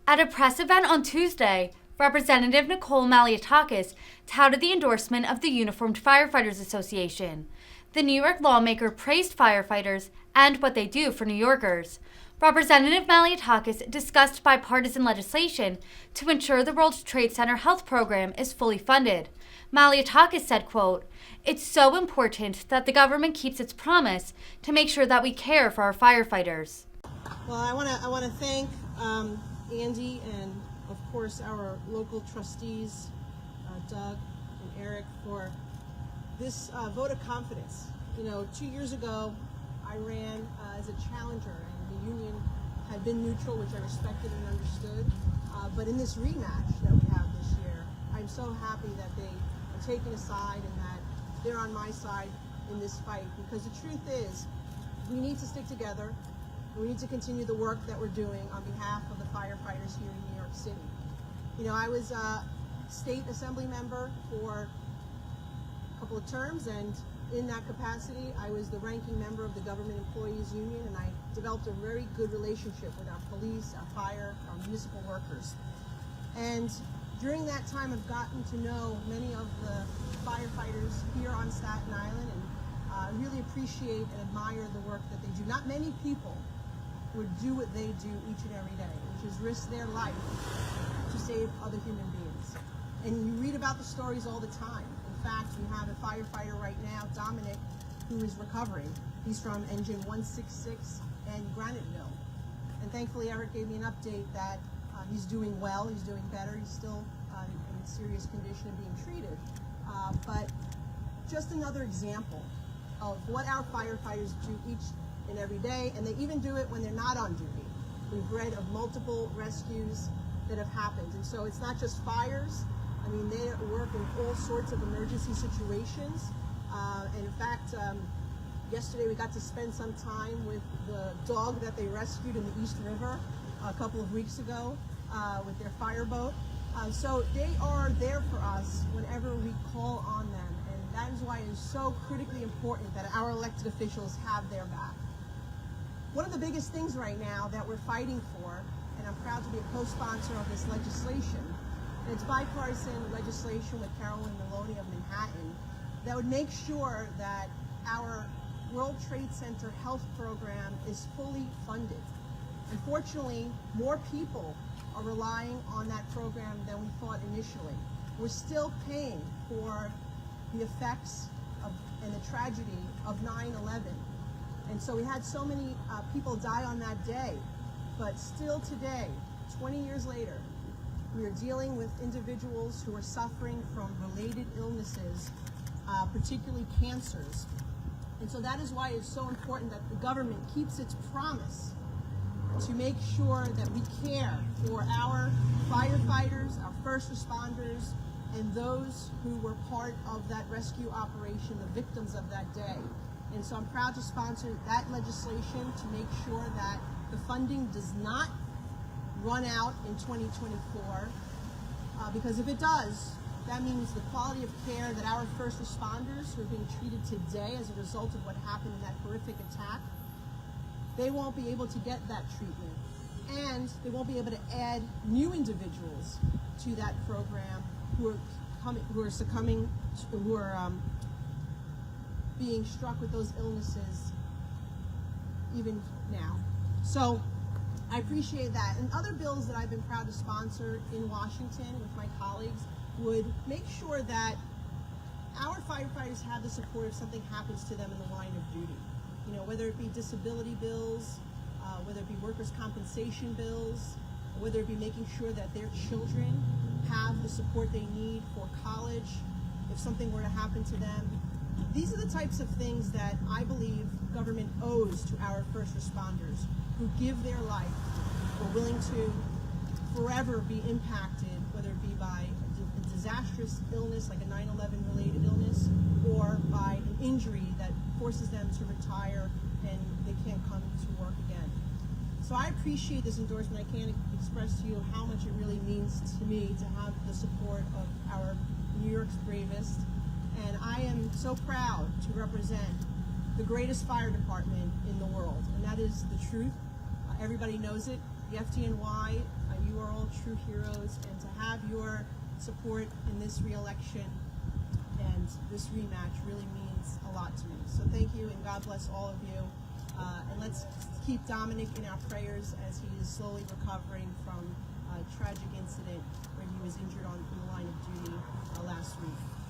At a press event on Tuesday, Representative Nicole Malliotakis touted the endorsement of the Uniformed Firefighters Association. The New York lawmaker praised firefighters and what they do for New Yorkers. Representative Malliotakis discussed bipartisan legislation to ensure the World Trade Center health program is fully funded. Malliotakis said, quote, "It's so important that the government keeps its promise to make sure that we care for our firefighters." Well, I want to thank Andy and, of course, our local trustees, Doug and Eric, for this vote of confidence. 2 years ago, I ran as a challenger, and the union had been neutral, which I respected and understood. But in this rematch that we have this year, I'm so happy that they are taking a side and that they're on my side in this fight. Because the truth is, we need to stick together. We need to continue the work that we're doing on behalf of the firefighters here in New York City. I was a state assembly member for a couple of terms, and in that capacity, I was the ranking member of the Government Employees Union, and I developed a very good relationship with our police, our fire, our municipal workers. And during that time, I've gotten to know many of the firefighters here on Staten Island, and I really appreciate and admire the work that they do. Not many people would do what they do each and every day, which is risk their life to save other human beings. And you read about the stories all the time. In fact, we have a firefighter right now, Dominic, who is recovering. He's from Engine 166 and Granite Mill. And thankfully, Eric gave me an update that he's doing well, he's doing better, he's still in serious condition and being treated. But just another example of what our firefighters do each and every day, and they even do it when they're not on duty. We've read of multiple rescues that have happened. And so it's not just fires. They work in all sorts of emergency situations. And in fact, yesterday we got to spend some time with the dog that they rescued in the East River a couple of weeks ago with their fireboat. So they are there for us whenever we call on them. And that is why it is so critically important that our elected officials have their back. One of the biggest things right now that we're fighting for, and I'm proud to be a co-sponsor of this legislation, and it's bipartisan legislation with Carolyn Maloney of Manhattan, that would make sure that our World Trade Center health program is fully funded. Unfortunately, more people are relying on that program than we thought initially. We're still paying for the effects of and the tragedy of 9/11. And so we had so many people die on that day, but still today, 20 years later, we are dealing with individuals who are suffering from related illnesses, particularly cancers. And so that is why it's so important that the government keeps its promise to make sure that we care for our firefighters, our first responders, and those who were part of that rescue operation, the victims of that day. And so I'm proud to sponsor that legislation to make sure that the funding does not run out in 2024, because if it does, that means the quality of care that our first responders who are being treated today as a result of what happened in that horrific attack, they won't be able to get that treatment. And they won't be able to add new individuals to that program who are being struck with those illnesses even now. So I appreciate that. And other bills that I've been proud to sponsor in Washington with my colleagues would make sure that our firefighters have the support if something happens to them in the line of duty. Whether it be disability bills, whether it be workers' compensation bills, whether it be making sure that their children have the support they need for college if something were to happen to them. These are the types of things that I believe government owes to our first responders who give their life, who are willing to forever be impacted, whether it be by a disastrous illness like a 9/11 related illness, or by an injury that forces them to retire and they can't come to work again. So I appreciate this endorsement. I can't express to you how much it really means to me to have the support of our New York's bravest. And I am so proud to represent the greatest fire department in the world. And that is the truth. Everybody knows it. the FDNY, you are all true heroes, and to have your support in this re-election and this rematch really means a lot to me. So thank you, and God bless all of you. And let's keep Dominic in our prayers as he is slowly recovering from a tragic incident where he was injured in the line of duty last week.